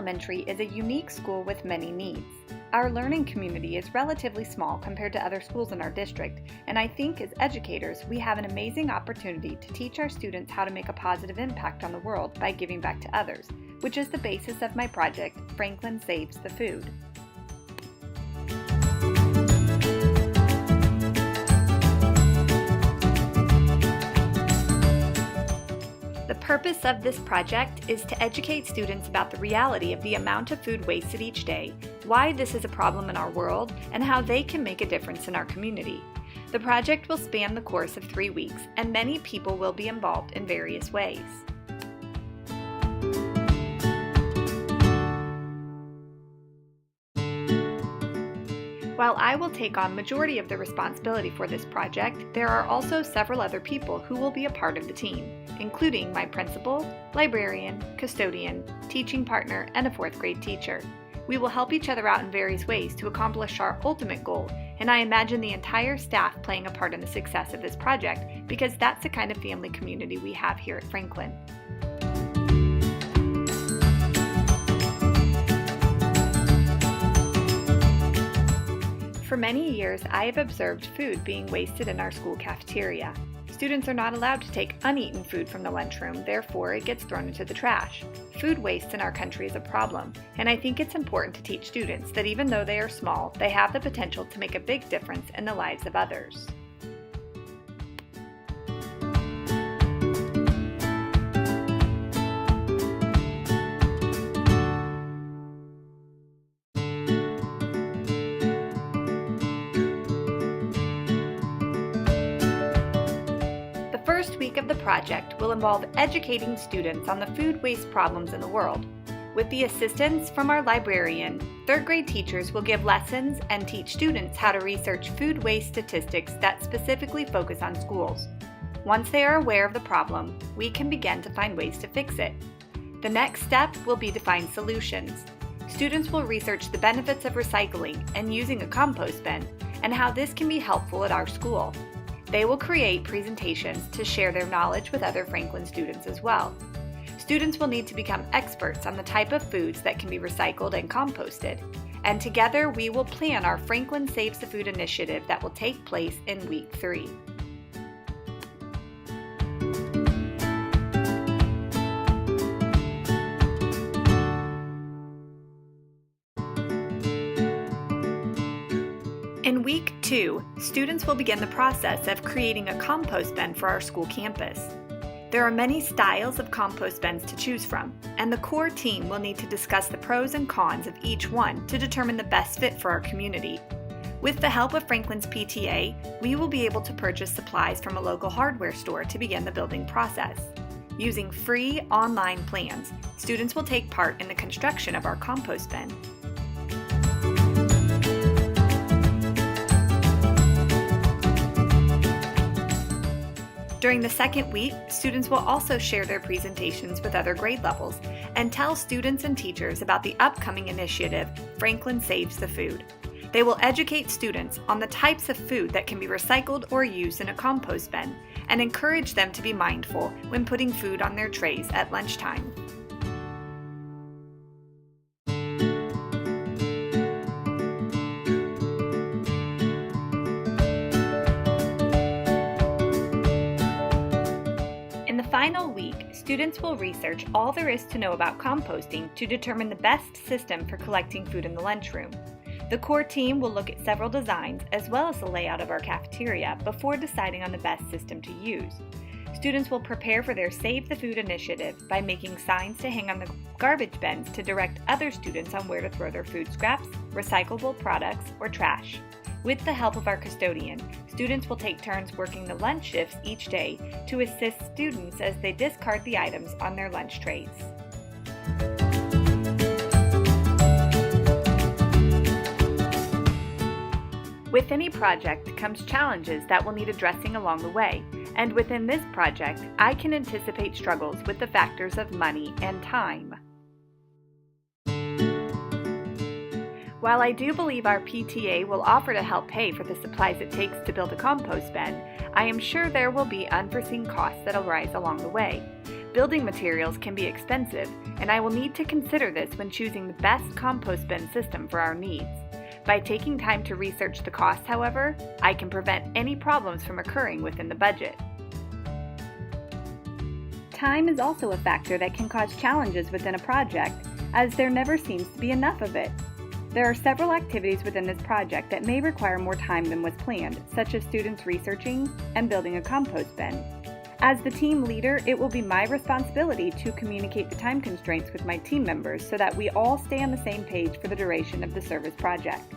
Elementary is a unique school with many needs. Our learning community is relatively small compared to other schools in our district, and I think as educators, we have an amazing opportunity to teach our students how to make a positive impact on the world by giving back to others, which is the basis of my project, Franklin Saves the Food. The purpose of this project is to educate students about the reality of the amount of food wasted each day, why this is a problem in our world, and how they can make a difference in our community. The project will span the course of 3 weeks, and many people will be involved in various ways. While I will take on majority of the responsibility for this project, there are also several other people who will be a part of the team, including my principal, librarian, custodian, teaching partner, and a 4th grade teacher. We will help each other out in various ways to accomplish our ultimate goal, and I imagine the entire staff playing a part in the success of this project because that's the kind of family community we have here at Franklin. For many years, I have observed food being wasted in our school cafeteria. Students are not allowed to take uneaten food from the lunchroom, therefore it gets thrown into the trash. Food waste in our country is a problem, and I think it's important to teach students that even though they are small, they have the potential to make a big difference in the lives of others. The first week of the project will involve educating students on the food waste problems in the world. With the assistance from our librarian, 3rd grade teachers will give lessons and teach students how to research food waste statistics that specifically focus on schools. Once they are aware of the problem, we can begin to find ways to fix it. The next step will be to find solutions. Students will research the benefits of recycling and using a compost bin and how this can be helpful at our school. They will create presentations to share their knowledge with other Franklin students as well. Students will need to become experts on the type of foods that can be recycled and composted. And together we will plan our Franklin Saves the Food initiative that will take place in week 3. In week 2, students will begin the process of creating a compost bin for our school campus. There are many styles of compost bins to choose from, and the core team will need to discuss the pros and cons of each one to determine the best fit for our community. With the help of Franklin's PTA, we will be able to purchase supplies from a local hardware store to begin the building process. Using free online plans, students will take part in the construction of our compost bin. During the second week, students will also share their presentations with other grade levels and tell students and teachers about the upcoming initiative, Franklin Saves the Food. They will educate students on the types of food that can be recycled or used in a compost bin and encourage them to be mindful when putting food on their trays at lunchtime. Final week, students will research all there is to know about composting to determine the best system for collecting food in the lunchroom. The core team will look at several designs as well as the layout of our cafeteria before deciding on the best system to use. Students will prepare for their Save the Food initiative by making signs to hang on the garbage bins to direct other students on where to throw their food scraps, recyclable products, or trash. With the help of our custodian, students will take turns working the lunch shifts each day to assist students as they discard the items on their lunch trays. With any project comes challenges that will need addressing along the way, and within this project, I can anticipate struggles with the factors of money and time. While I do believe our PTA will offer to help pay for the supplies it takes to build a compost bin, I am sure there will be unforeseen costs that arise along the way. Building materials can be expensive, and I will need to consider this when choosing the best compost bin system for our needs. By taking time to research the costs, however, I can prevent any problems from occurring within the budget. Time is also a factor that can cause challenges within a project, as there never seems to be enough of it. There are several activities within this project that may require more time than was planned, such as students researching and building a compost bin. As the team leader, it will be my responsibility to communicate the time constraints with my team members so that we all stay on the same page for the duration of the service project.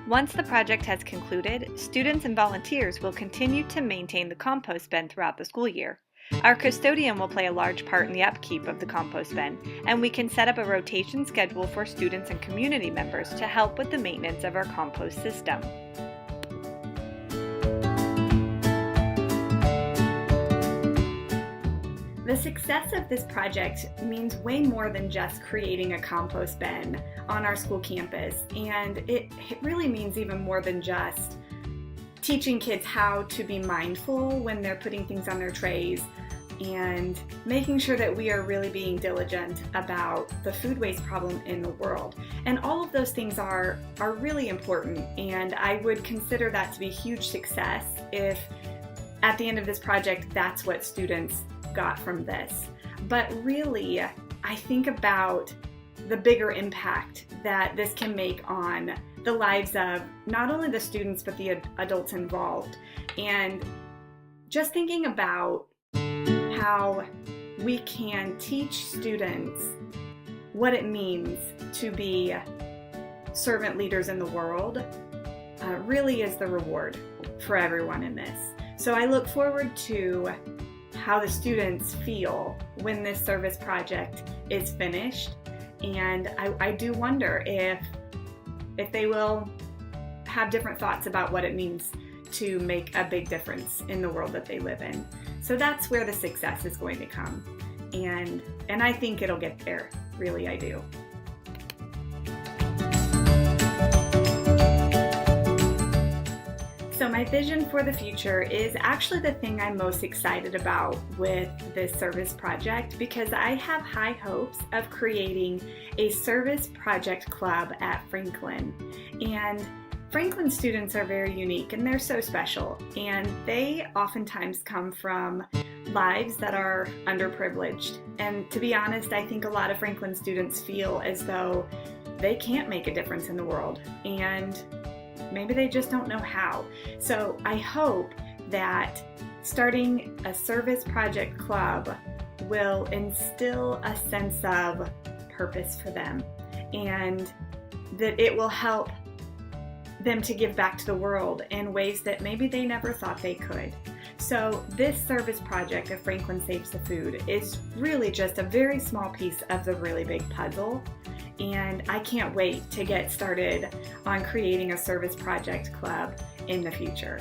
Once the project has concluded, students and volunteers will continue to maintain the compost bin throughout the school year. Our custodian will play a large part in the upkeep of the compost bin, and we can set up a rotation schedule for students and community members to help with the maintenance of our compost system. The success of this project means way more than just creating a compost bin on our school campus, and it really means even more than just teaching kids how to be mindful when they're putting things on their trays and making sure that we are really being diligent about the food waste problem in the world. And all of those things are really important, and I would consider that to be a huge success if at the end of this project that's what students got from this. But really, I think about the bigger impact that this can make on the lives of not only the students but the adults involved. And just thinking about how we can teach students what it means to be servant leaders in the world really is the reward for everyone in this. So I look forward to how the students feel when this service project is finished, and I do wonder if they will have different thoughts about what it means to make a big difference in the world that they live in. So that's where the success is going to come, and I think it'll get there, really I do. So my vision for the future is actually the thing I'm most excited about with this service project, because I have high hopes of creating a service project club at Franklin. And Franklin students are very unique and they're so special, and they oftentimes come from lives that are underprivileged. And to be honest, I think a lot of Franklin students feel as though they can't make a difference in the world, and maybe they just don't know how. So I hope that starting a service project club will instill a sense of purpose for them, and that it will help them to give back to the world in ways that maybe they never thought they could. So this service project of Franklin Saves the Food is really just a very small piece of the really big puzzle. And I can't wait to get started on creating a service project club in the future.